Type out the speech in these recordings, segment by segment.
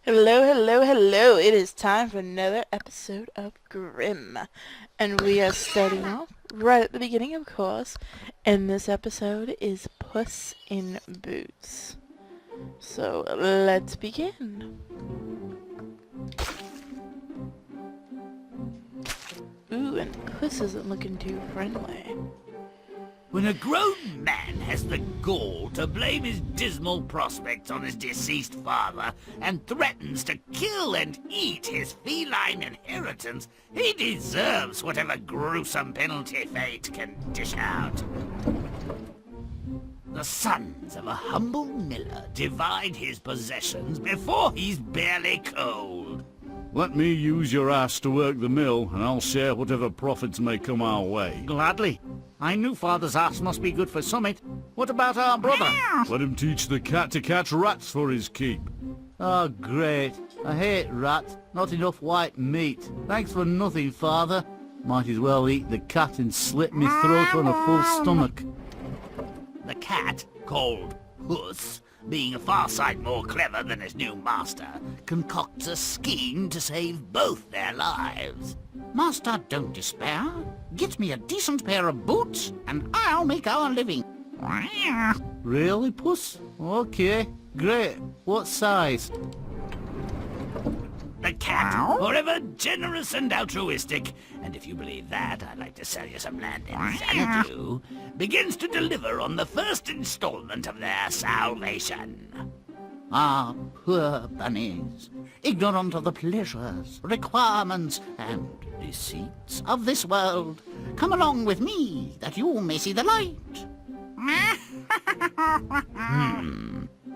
Hello, hello, hello. It is time for another episode of Grimm. And we are starting off right at the beginning, of course. And this episode is Puss in Boots. So let's begin. Ooh, and Puss isn't looking too friendly. When a grown man has the gall to blame his dismal prospects on his deceased father and threatens to kill and eat his feline inheritance, he deserves whatever gruesome penalty fate can dish out. The sons of a humble miller divide his possessions before he's barely cold. Let me use your ass to work the mill, and I'll share whatever profits may come our way. Gladly. I knew father's ass must be good for summit. What about our brother? Let him teach the cat to catch rats for his keep. Oh, great. I hate rats. Not enough white meat. Thanks for nothing, father. Might as well eat the cat and slit me throat on a full stomach. The cat, called Puss, being a far sight more clever than his new master, concocts a scheme to save both their lives. Master, don't despair. Get me a decent pair of boots, and I'll make our living. Really, Puss? Okay, great. What size? The cat, forever generous and altruistic, and if you believe that, I'd like to sell you some land in Xanadu, begins to deliver on the first installment of their salvation. Ah, poor bunnies, ignorant of the pleasures, requirements, and deceits of this world. Come along with me, that you may see the light.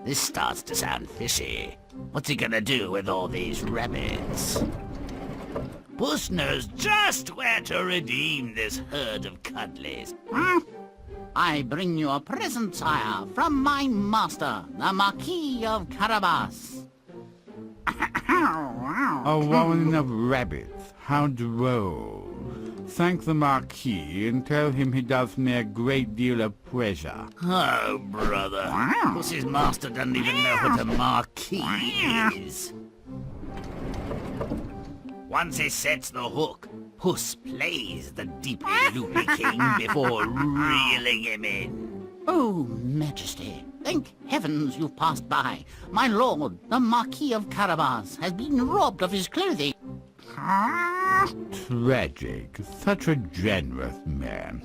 This starts to sound fishy. What's he gonna do with all these rabbits? Puss knows just where to redeem this herd of cuddlies. I bring you a present, sire, from my master, the Mcgee of Carabas. A woman of rabbits, how droll. Thank the Marquis and tell him he does me a great deal of pleasure. Oh, brother. Puss's master doesn't even know what a marquee is. Once he sets the hook, Puss plays the deeply loopy king before reeling him in. Oh, Majesty, thank heavens you've passed by. My lord, the Marquis of Carabas, has been robbed of his clothing. Tragic. Such a generous man.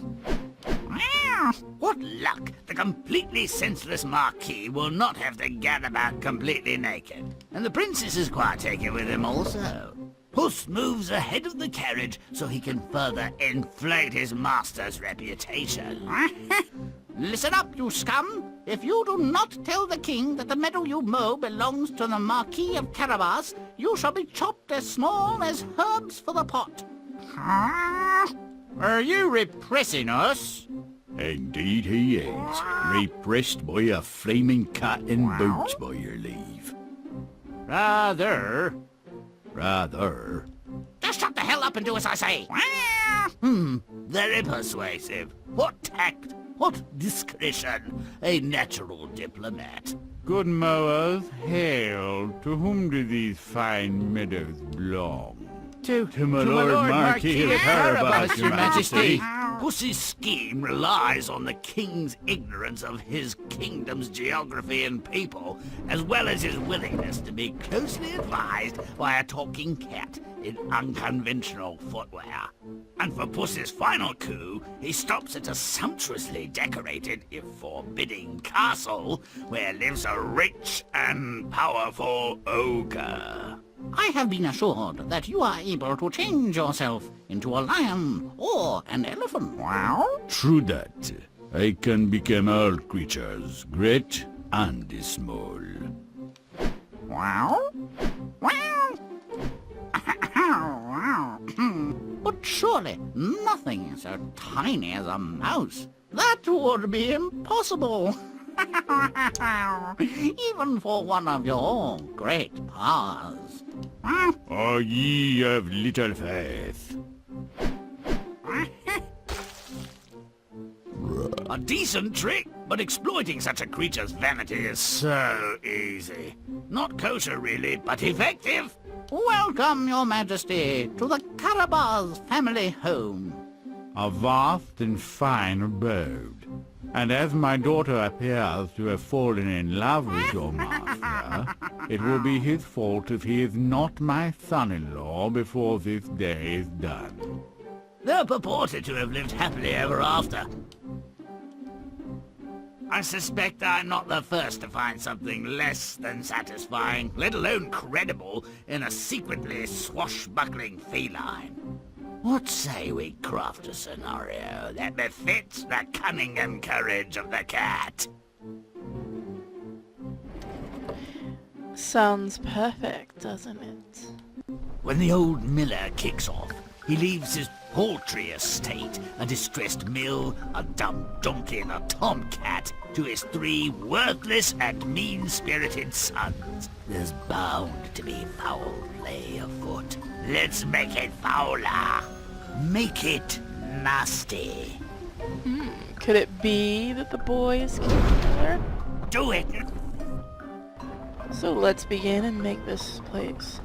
What luck! The completely senseless Marquis will not have to gather about completely naked. And the princess is quite taken with him also. Puss moves ahead of the carriage so he can further inflate his master's reputation. Listen up, you scum! If you do not tell the king that the meadow you mow belongs to the Marquis of Carabas, you shall be chopped as small as herbs for the pot. Are you repressing us? Indeed he is. Repressed by a flaming cat in boots, by your leave. Rather. Rather. Just shut the hell up and do as I say. Very persuasive. What tact, what discretion. A natural diplomat. Good mowers, hail. To whom do these fine meadows belong? To my Lord Marquis of Carabas, your Majesty. Puss's scheme relies on the king's ignorance of his kingdom's geography and people, as well as his willingness to be closely advised by a talking cat in unconventional footwear. And for Puss's final coup, he stops at a sumptuously decorated, if forbidding, castle where lives a rich and powerful ogre. I have been assured that you are able to change yourself into a lion or an elephant. True that. I can become all creatures, great and small. But surely nothing so tiny as a mouse. That would be impossible. Even for one of your great powers. Are ye of little faith? A decent trick, but exploiting such a creature's vanity is so easy. Not kosher, really, but effective. Welcome, Your Majesty, to the Carabas family home. A vast and fine abode. And as my daughter appears to have fallen in love with your master, it will be his fault if he is not my son-in-law before this day is done. They're purported to have lived happily ever after. I suspect I'm not the first to find something less than satisfying, let alone credible, in a secretly swashbuckling feline. What say we craft a scenario that befits the cunning and courage of the cat? Sounds perfect, doesn't it? When the old miller kicks off, he leaves his paltry estate, a distressed mill, a dumb donkey and a tomcat, to his 3 worthless and mean-spirited sons. There's bound to be foul play afoot. Let's make it fouler. Make it nasty. Could it be that the boy is killer? Do it. So let's begin and make this place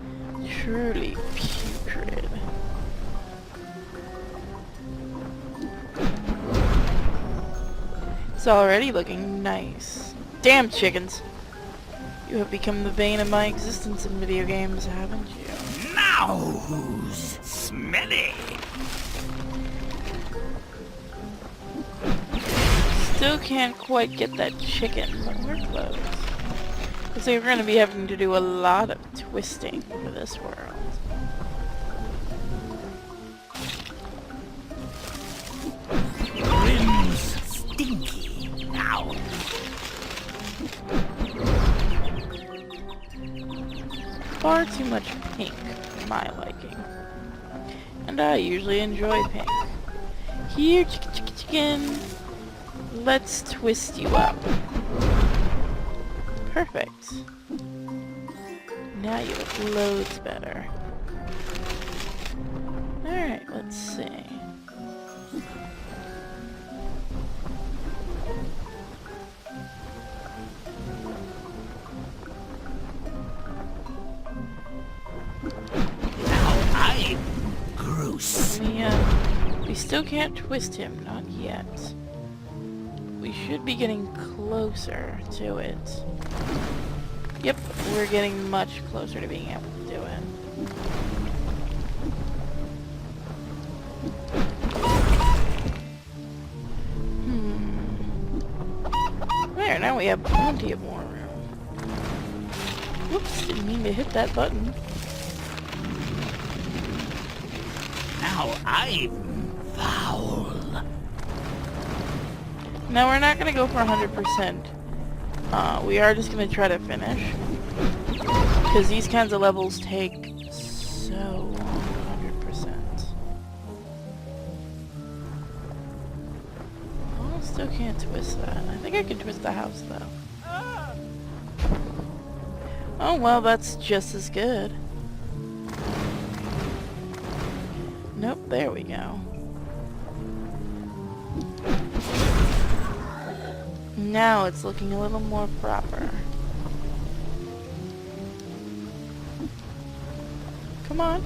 truly putrid. It's already looking nice. Damn chickens! You have become the bane of my existence in video games, haven't you? Now who's smelly? Still can't quite get that chicken, but we're close. Looks like we're going to be having to do a lot of twisting for this world. Grimm's stinky now. Far too much pink for my liking. And I usually enjoy pink. Here, chicken. Let's twist you up. Perfect. Now you look loads better. Alright, let's see. We still can't twist him, not yet. We should be getting closer to it. Yep, we're getting much closer to being able to do it. There, now we have plenty of more room. Whoops, didn't mean to hit that button. Now I'm foul. No, we're not gonna go for 100%. We are just gonna try to finish. Because these kinds of levels take so long, 100%. Oh, still can't twist that. I think I can twist the house, though. Oh, well, that's just as good. Nope, there we go. Now it's looking a little more proper. Come on.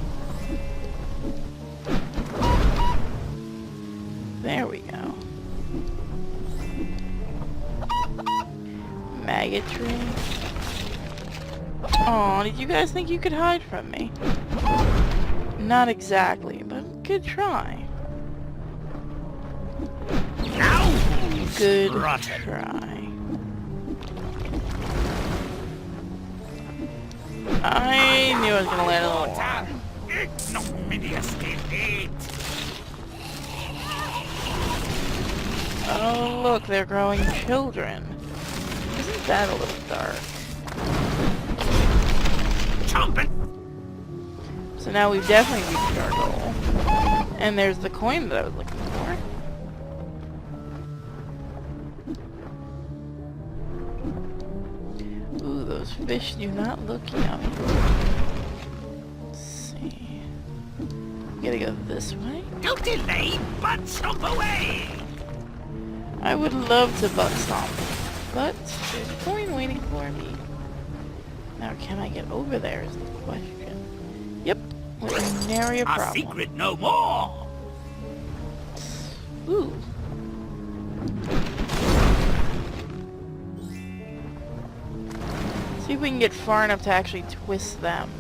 There we go. Maggot tree. Aw, did you guys think you could hide from me? Not exactly, but good try. Good try. I knew I was gonna land in the water. Ignominious defeat. Oh look, they're growing children. Isn't that a little dark? Chomping. So now we've definitely reached our goal. And there's the coin that I was looking for. Ooh, those fish do not look yummy. Let's see. Gotta go this way. Don't delay, but stomp away. I would love to butt stomp, but there's a coin waiting for me. Now, can I get over there is the question. Yep, with nary a Our problem. secret no more! Ooh. See if we can get far enough to actually twist them.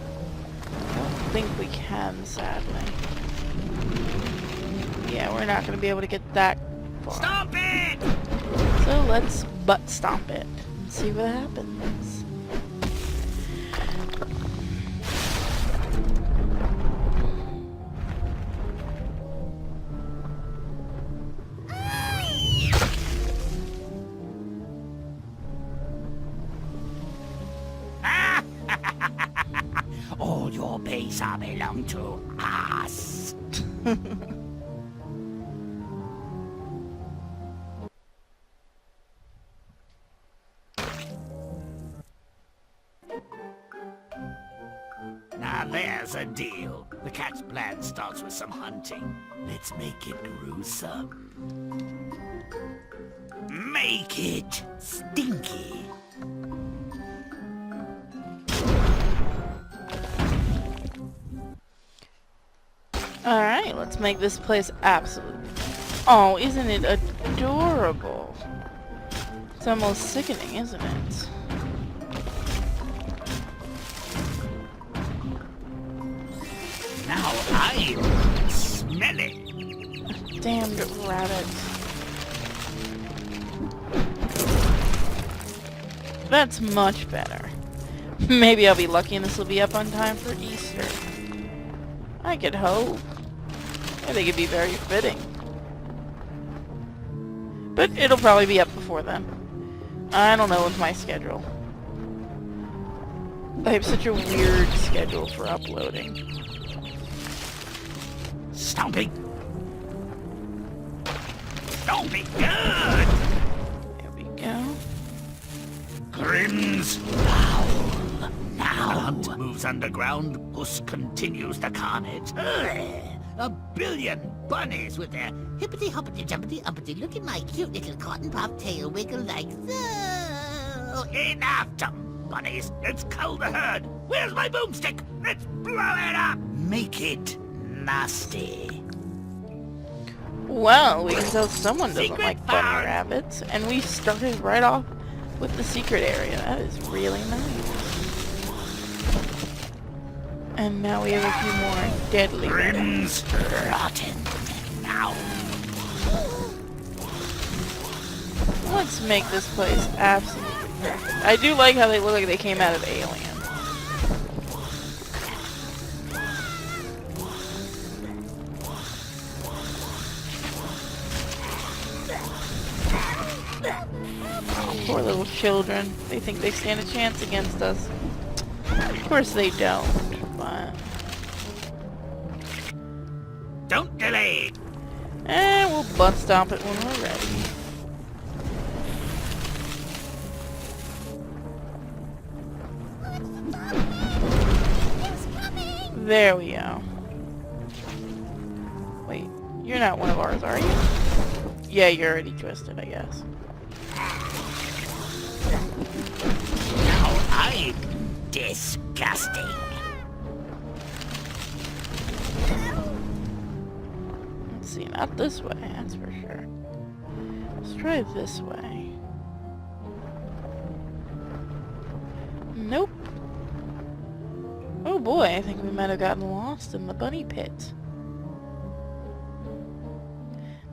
I don't think we can, sadly. Yeah, we're not going to be able to get that far. Stop it! So let's butt stomp it and see what happens. All your base are belong to us. Now there's a deal. The cat's plan starts with some hunting. Let's make it gruesome. Make it stinky. Alright, let's make this place absolute. Oh, isn't it adorable? It's almost sickening, isn't it? Now I smell it. Damned rabbit. That's much better. Maybe I'll be lucky and this will be up on time for Easter. I could hope. I think it'd be very fitting. But it'll probably be up before then. I don't know with my schedule. I have such a weird schedule for uploading. Stomping. Stomping good. There we go. Grimm's howl. Now the hunt moves underground. Puss continues the carnage. A billion bunnies with their Hippity hoppity jumpity uppity, look at my cute little cotton puff tail wiggle like so. enough, dumb bunnies. Let's cull the herd. Where's my boomstick? Let's blow it up. Make it nasty. Well, we can tell someone doesn't Secret like bunny found. rabbits, and we started right off with the secret area. That is really nice. And now we have a few more deadly rabbits. Grimm's rotten. Now. Let's make this place absolutely perfect. I do like how they look like they came out of Alien. Oh, poor little children. They think they stand a chance against us. Of course they don't, but... Don't delay. And we'll butt stomp it when we're ready. There we go. Wait, you're not one of ours, are you? Yeah, you're already twisted, I guess. Now I'm disgusting. Let's see, not this way, that's for sure. Let's try this way. Nope. Oh boy, I think we might have gotten lost in the bunny pit.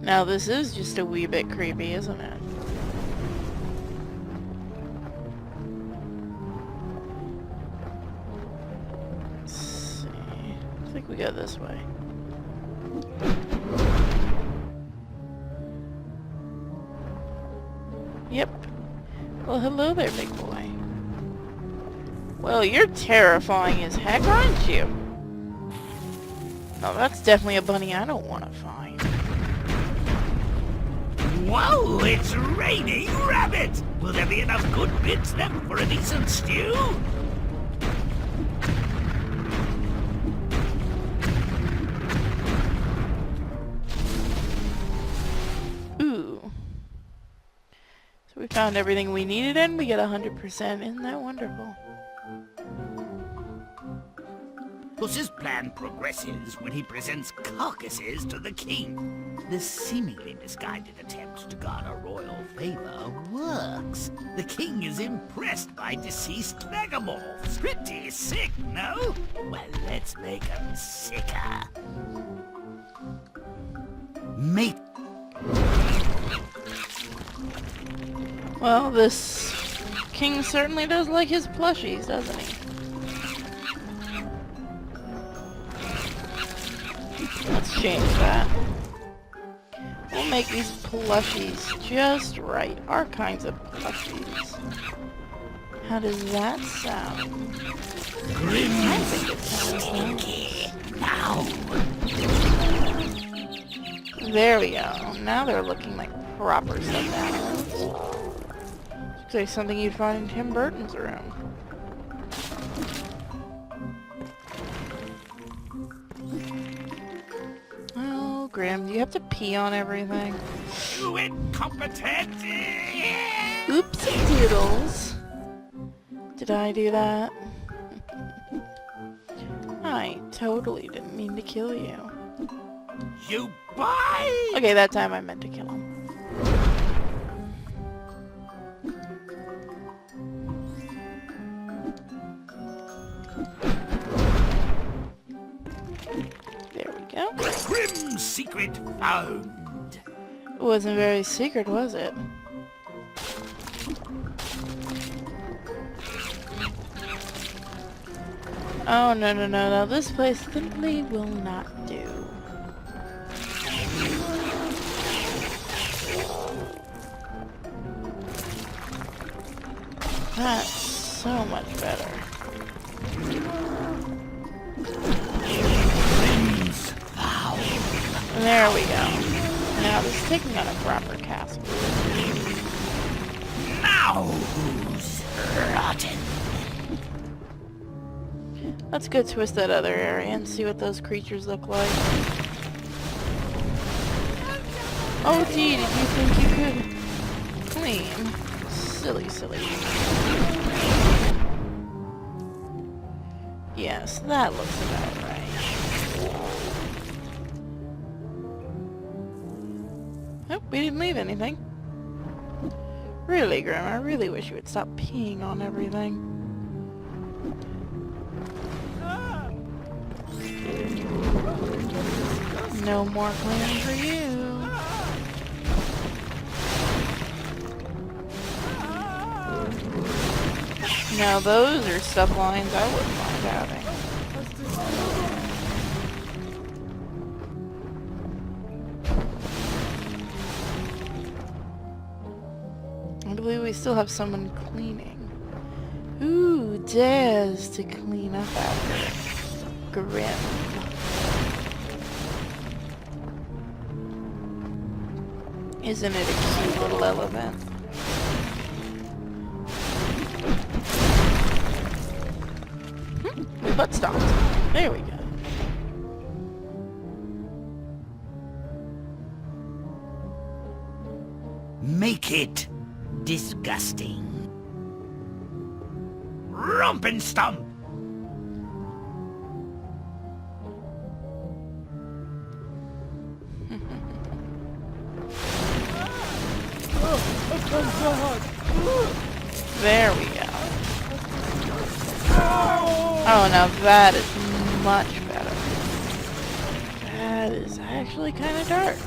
Now this is just a wee bit creepy, isn't it? Let's see. I think we go this way. Yep. Well, hello there, big boy. Well, you're terrifying as heck, aren't you? No, that's definitely a bunny I don't want to find. Whoa, it's raining rabbits! Will there be enough good bits left for a decent stew? Ooh. So we found everything we needed and we get 100%. Isn't that wonderful? Puss's plan progresses when he presents carcasses to the king. This seemingly misguided attempt to garner royal favor works. The king is impressed by deceased megamorphs. Pretty sick, no? Well, let's make them sicker. Make... Well, this king certainly does like his plushies, doesn't he? Let's change that. We'll make these plushies just right. Our kinds of plushies. How does that sound? I think it sounds nice. There we go. Now they're looking like proper stuffed animals. Looks like something you'd find in Tim Burton's room. Oh, Grimm, do you have to pee on everything? You incompetent! Oopsie doodles. Did I do that? I totally didn't mean to kill you. You bite! Okay, that time I meant to kill him. There we go. Grimm's secret found. It wasn't very secret, was it? Oh, no. This place simply will not do. That's so much better. There we go. Now this is taking on a proper castle. Now who's rotten? Let's go twist that other area and see what those creatures look like. Oh gee, did you think you could clean? Silly. Yes, that looks about right. Nope, we didn't leave anything. Really, Grimm, I really wish you would stop peeing on everything. No more cleaning for you. Now those are stuff lines I wouldn't mind having. I believe we still have someone cleaning. Who dares to clean up after Grimm? Isn't it a cute little elephant? My butt stopped. There we go. Make it disgusting. Romp and stomp! There we go. Oh, now that is much better. That is actually kind of dark.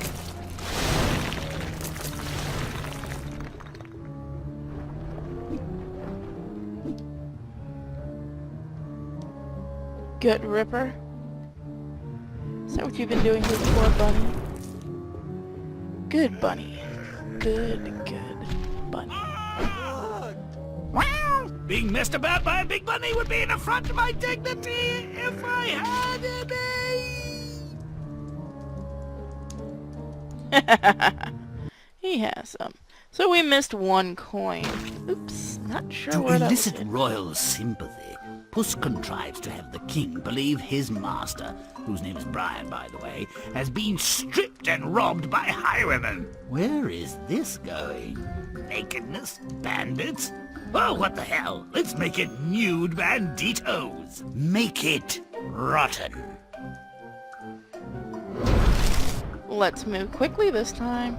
Gut Ripper? Is that what you've been doing to the poor bunny? Good bunny. Good bunny. Well, being messed about by a big bunny would be an affront to my dignity if I had any. He has some. So we missed one coin. Oops, not sure To where that was. elicit royal sympathy, Puss contrives to have the king believe his master, whose name is Brian, by the way, has been stripped and robbed by highwaymen. Where is this going? Nakedness? Bandits? Oh, what the hell? Let's make it nude banditos. Make it rotten. Let's move quickly this time.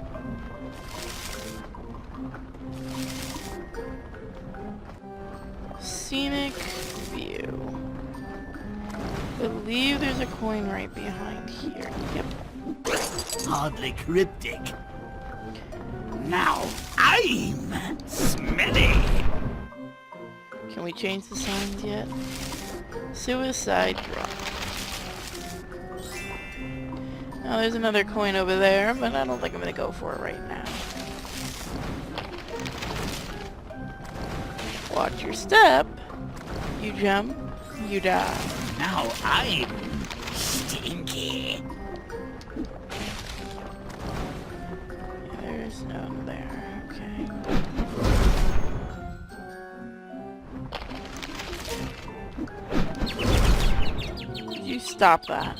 Scenic view. Believe there's a coin right behind here. Yep. Hardly cryptic. Now I'm smelly. Can we change the signs yet? Suicide drop. Now there's another coin over there, but I don't think I'm gonna go for it right now. Watch your step. You jump, you die. Now I'm stinky. There's no there. Okay. Could you stop that?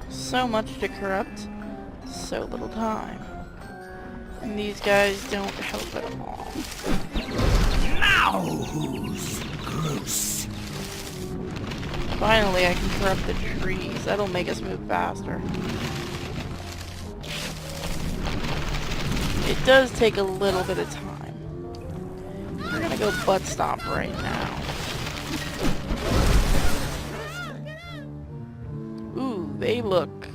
So much to corrupt, so little time. And these guys don't help at all. Now who's gross? Finally, I can corrupt the trees. That'll make us move faster. It does take a little bit of time. We're gonna go butt stomp right now. Ooh, they look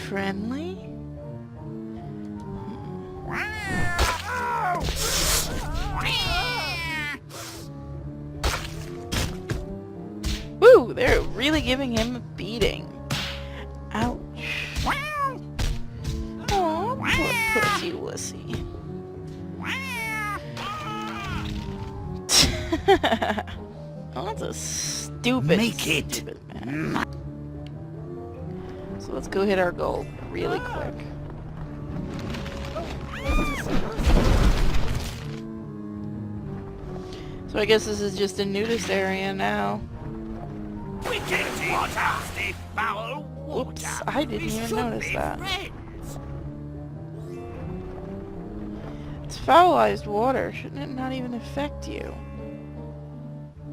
friendly. Woo! They're really giving him a beating. Ouch. Oh, poor pussy wussy. Oh, that's a stupid, stupid man. So let's go hit our goal really quick. So I guess this is just a nudist area now. Wicked water, stay foul water. Oops, I didn't We even should notice be that. friends. It's foulized water. Shouldn't it not even affect you?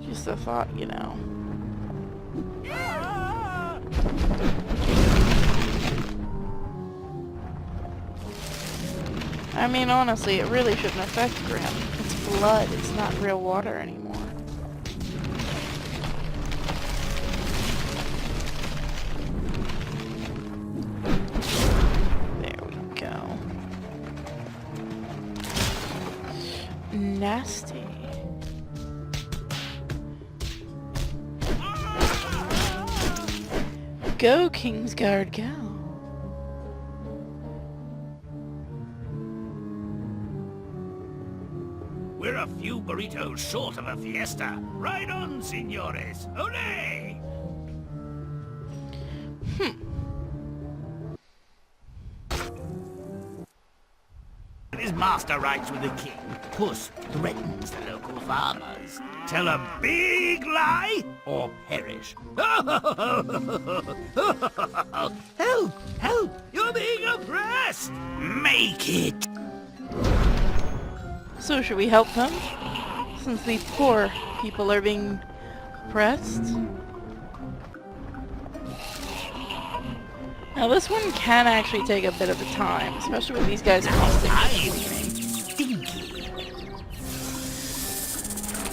Just a thought, you know. I mean, honestly, it really shouldn't affect Grimm. It's blood. It's not real water anymore. There we go. Nasty. Go, Kingsguard, go. We're a few burritos short of a fiesta. Ride on, senores. Hooray! His master rides with the king. Puss threatens the local farmers. Tell a big lie or perish. Help! Help! You're being oppressed! Make it! So should we help them? Since these poor people are being oppressed? Now this one can actually take a bit of a time, especially with these guys constantly sleeping.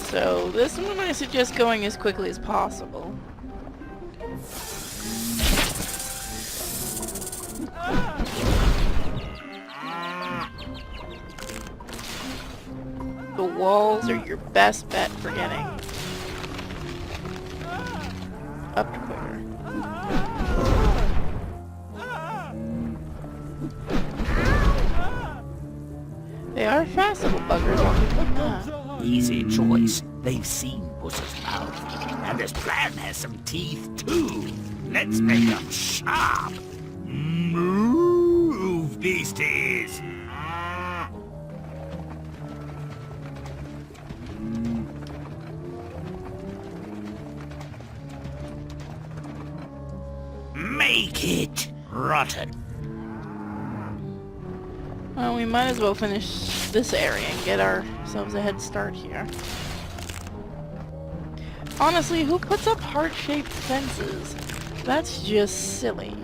So this one I suggest going as quickly as possible. The walls are your best bet for getting up quicker. They are fast little buggers, I'll give them that. Easy choice. They've seen Puss's mouth. And this plan has some teeth, too. Let's make them sharp. Move, beasties! Make it rotten. Well, we might as well finish this area and get ourselves a head start here. Honestly, who puts up heart-shaped fences? That's just silly.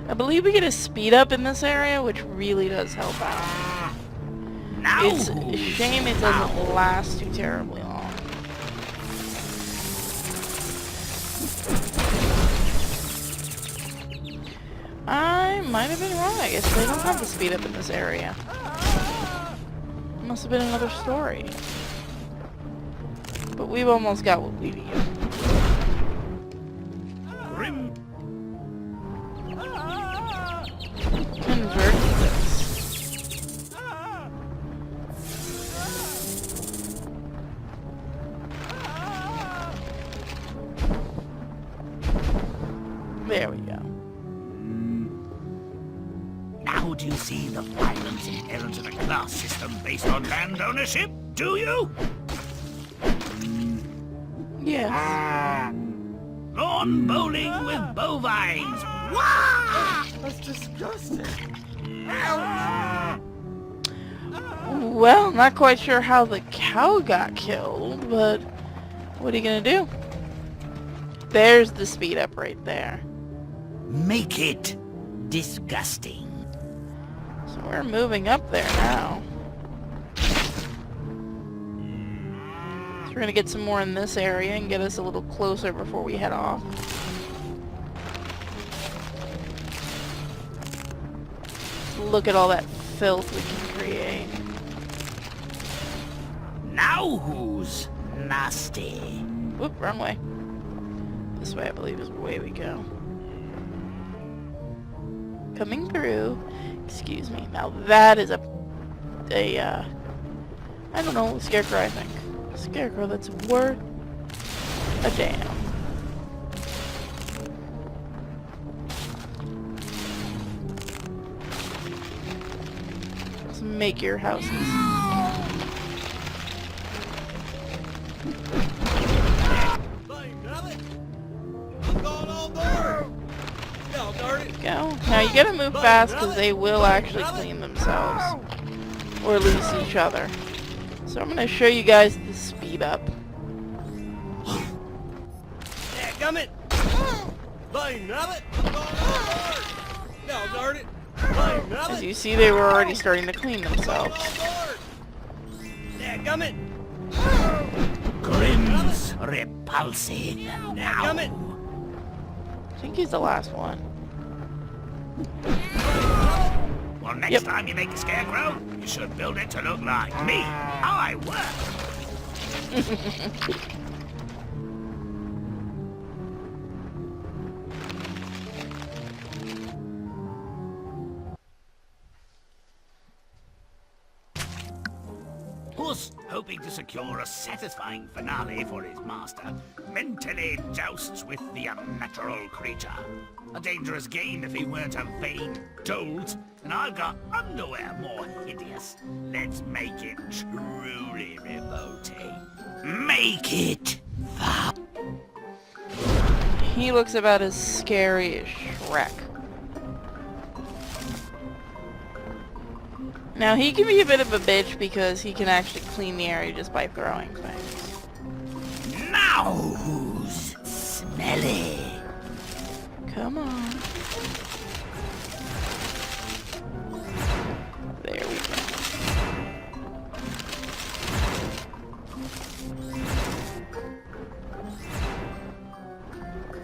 I believe we get a speed up in this area, which really does help out. Now It's a who's shame it doesn't last too terribly long. I might have been wrong. I guess they don't have the speed up in this area. Must have been another story. But we've almost got what we need. Grimm? Convert this. There we go. Now do you see the violence inherent in a class system based on land ownership? Do you? Yes. Lawn bowling with bovines. Wah! Well, not quite sure how the cow got killed, but what are you gonna do? There's the speed up right there. Make it disgusting. So we're moving up there now. So we're gonna get some more in this area and get us a little closer before we head off. Look at all that filth we can create. Now who's nasty? Whoop, wrong way. This way, I believe, is the way we go. Coming through. Excuse me. Now that is a I don't know, scarecrow, I think. Scarecrow that's worth a damn. Let's make your houses. Go. Now you gotta move fast because they will actually clean themselves. Or at least each other. So I'm gonna show you guys the speed up. As you see, they were already starting to clean themselves. Grimm's repulsive. Now. I think he's the last one. Well, next Yep. time you make a scarecrow, you should build it to look like me. How I work. Puss, hoping to secure a satisfying finale for his master, mentally jousts with the unnatural creature. A dangerous game if he weren't a vain dolt, and I've got underwear more hideous. Let's make it truly revolting. Make it foul. He looks about as scary as Shrek. Now he can be a bit of a bitch because he can actually clean the area just by throwing things. Now who's smelly? Come on. There we go.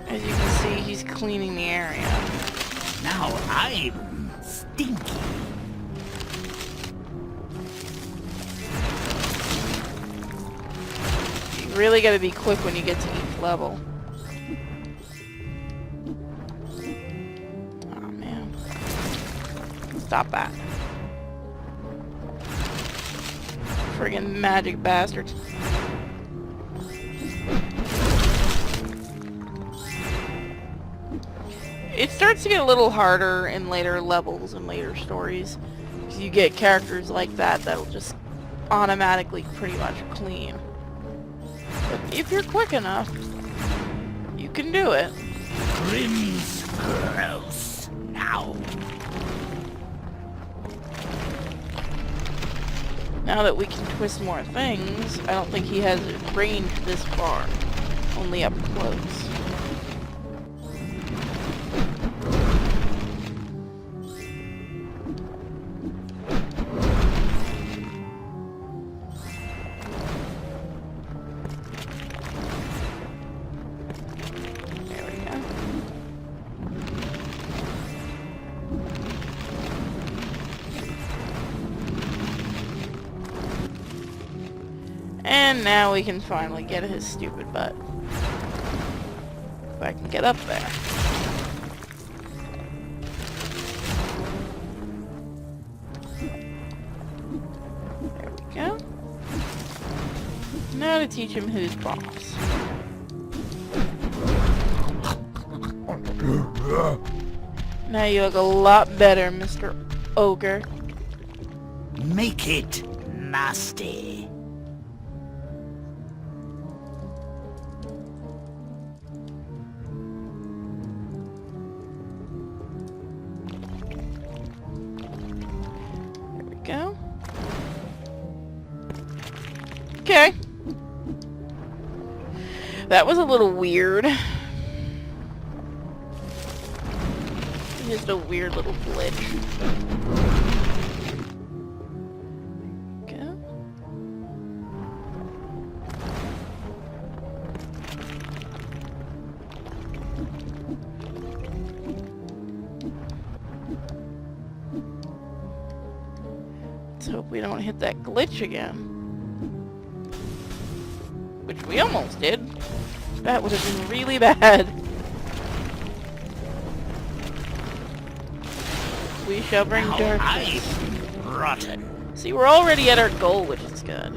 As you can see, he's cleaning the area. Now I'm stinky. You really gotta be quick when you get to each level. Oh man. Stop that. Friggin' magic bastards. It starts to get a little harder in later levels and later stories. Because you get characters like that that'll just automatically pretty much clean. But if you're quick enough, you can do it. Grimm's gross. Now. now that we can twist more things, I don't think he has range this far. Only up close. And now we can finally get his stupid butt. If I can get up there. There we go. Now to teach him who's boss. Now you look a lot better, Mr. Ogre. Make it nasty. Go. Okay. That was a little weird. Just a weird little glitch. Go. Let's hope we don't hit that glitch again. Which we almost did. That would have been really bad. We shall bring darkness. Rotten. See, we're already at our goal, which is good.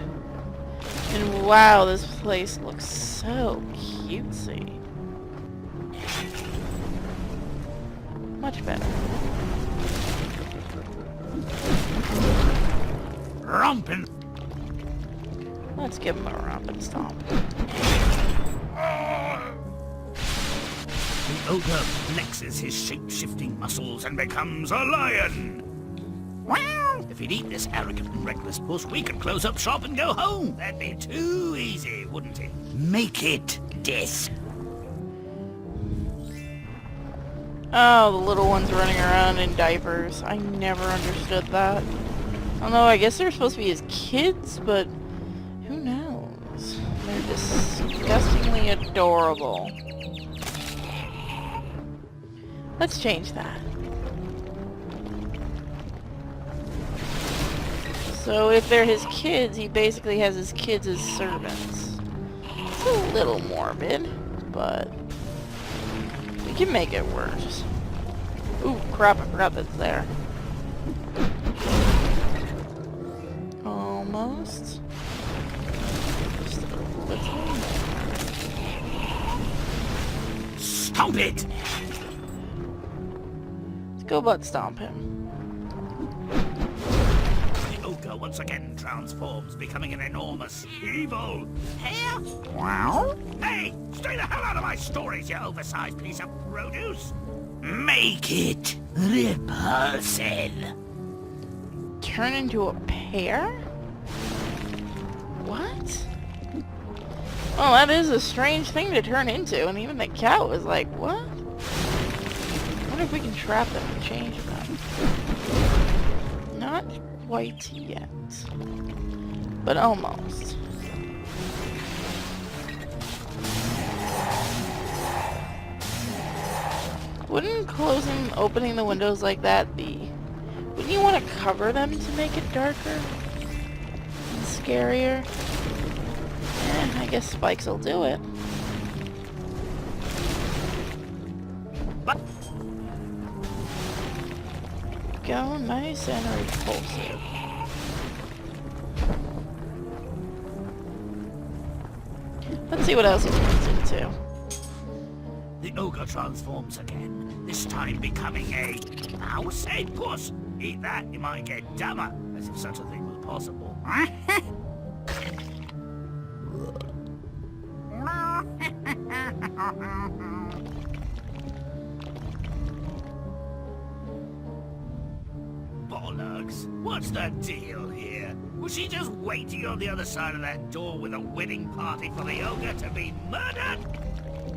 And wow, this place looks so cutesy. Much better. Rompin'. Let's give him a romp and stomp. The ogre flexes his shape-shifting muscles and becomes a lion. Well, if he'd eat this arrogant and reckless puss, we could close up shop and go home. That'd be too easy, wouldn't it? Make it death. Oh, the little ones running around in diapers. I never understood that. Although I guess they're supposed to be his kids, but who knows? They're disgustingly adorable. Let's change that. So if they're his kids, he basically has his kids as servants. It's a little morbid, but we can make it worse. Ooh, crap, I forgot that's there. Almost. Just a little more. Stomp it! Go butt stomp him. The ogre once again transforms, becoming an enormous evil. Here? Wow? Hey, stay the hell out of my stories, you oversized piece of produce! Make it repulsive. Turn into a pear? What? Well, that is a strange thing to turn into, and even the cat was like, what? I wonder if we can trap them and change them. Not quite yet, but almost. Wouldn't opening the windows like that be... Wouldn't you want to cover them to make it darker and scarier? I guess spikes will do it. Go nice and repulsive. Let's see what else he turns into. The ogre transforms again, this time becoming a mouse head puss. Eat that, you might get dumber, as if such a thing was possible. bollocks. What's the deal here? Was she just waiting on the other side of that door with a wedding party for the ogre to be murdered?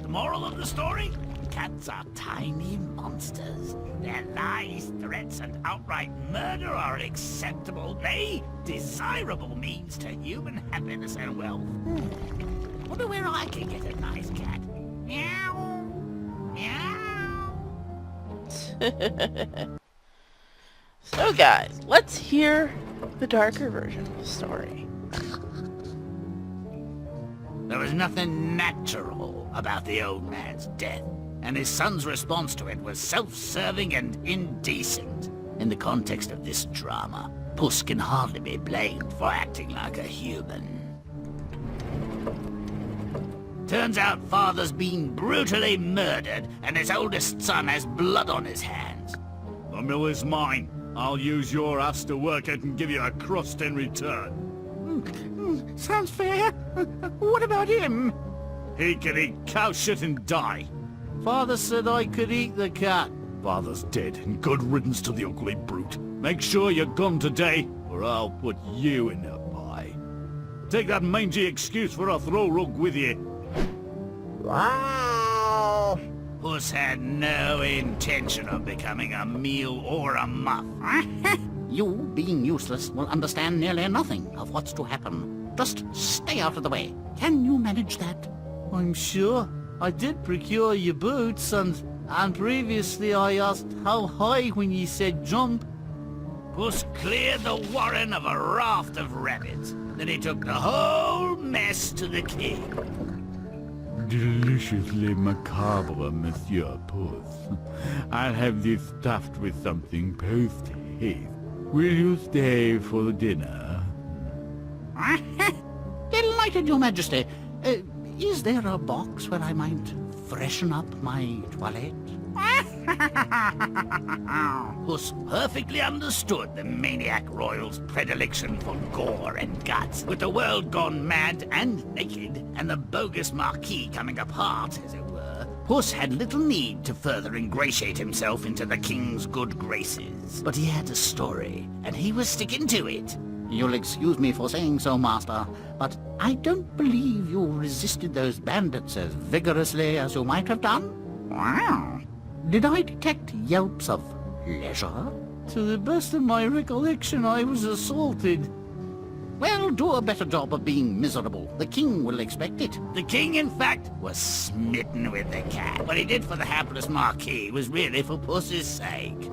The moral of the story? Cats are tiny monsters. Their lies, threats, and outright murder are acceptable, nay, desirable means to human happiness and wealth. Wonder where I can get a nice cat. Meow. Meow. So guys, let's hear the darker version of the story. There was nothing natural about the old man's death, and his son's response to it was self-serving and indecent. In the context of this drama, Puss can hardly be blamed for acting like a human. Turns out father's been brutally murdered, and his oldest son has blood on his hands. The mill is mine. I'll use your ass to work it and give you a crust in return. Sounds fair. What about him? He can eat cow shit and die. Father said I could eat the cat. Father's dead, and good riddance to the ugly brute. Make sure you're gone today, or I'll put you in a pie. Take that mangy excuse for a throw rug with you. Wow. Puss had no intention of becoming a meal or a muff. You, being useless, will understand nearly nothing of what's to happen. Just stay out of the way. Can you manage that? I'm sure. I did procure your boots, and previously I asked how high when you said jump. Puss cleared the warren of a raft of rabbits. Then he took the whole mess to the king. Deliciously macabre, Monsieur Puss. I'll have this stuffed with something post-haste. Will you stay for the dinner? Delighted, Your Majesty. Is there a box where I might freshen up my toilette? Puss perfectly understood the maniac royal's predilection for gore and guts. With the world gone mad and naked, and the bogus Mcgee coming apart, as it were, Puss had little need to further ingratiate himself into the king's good graces. But he had a story, and he was sticking to it. You'll excuse me for saying so, Master, but I don't believe you resisted those bandits as vigorously as you might have done. Wow. Did I detect yelps of pleasure? To the best of my recollection, I was assaulted. Well, do a better job of being miserable. The king will expect it. The king, in fact, was smitten with the cat. What he did for the hapless Mcgee was really for Puss's sake.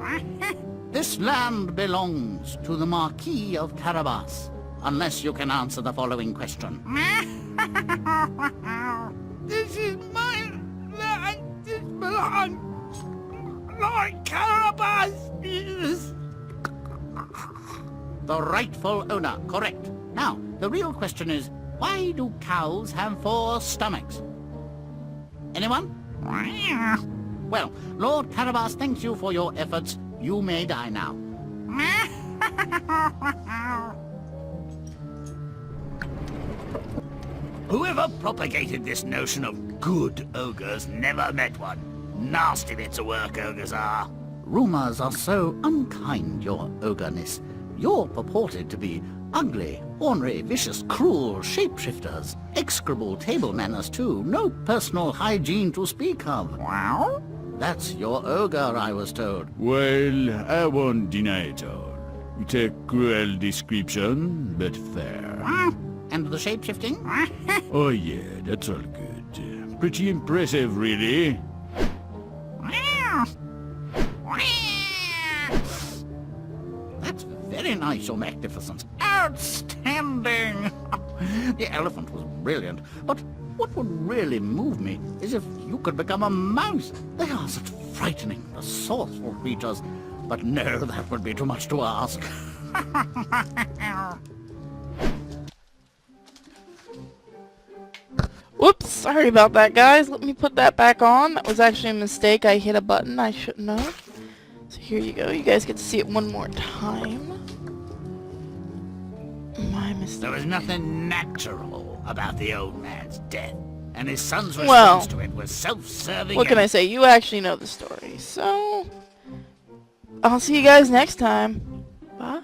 This land belongs to the Marquis of Carabas, unless you can answer the following question. This is my land. This belongs Lord Carabas. The rightful owner, correct. Now, the real question is, why do cows have 4 stomachs? Anyone? Well, Lord Carabas thanks you for your efforts. You may die now. Whoever propagated this notion of good ogres never met one. Nasty bits of work ogres are. Rumors are so unkind, your ogreness. You're purported to be ugly, ornery, vicious, cruel shapeshifters. Execrable table manners, too. No personal hygiene to speak of. Wow. That's your ogre, I was told. Well, I won't deny it all. It's a cruel description, but fair. And the shapeshifting? Oh yeah, that's all good. Pretty impressive, really. That's very nice, Your Magnificence. Outstanding! The elephant was brilliant, but what would really move me is if you could become a mouse. They are such frightening, resourceful creatures. But no, that would be too much to ask. Whoops, sorry about that, guys. Let me put that back on. That was actually a mistake. I hit a button I shouldn't have. So here you go. You guys get to see it one more time. My mistake. There was nothing natural about the old man's death, and his son's response to it was self-serving. What can I say? You actually know the story. So, I'll see you guys next time. Bye.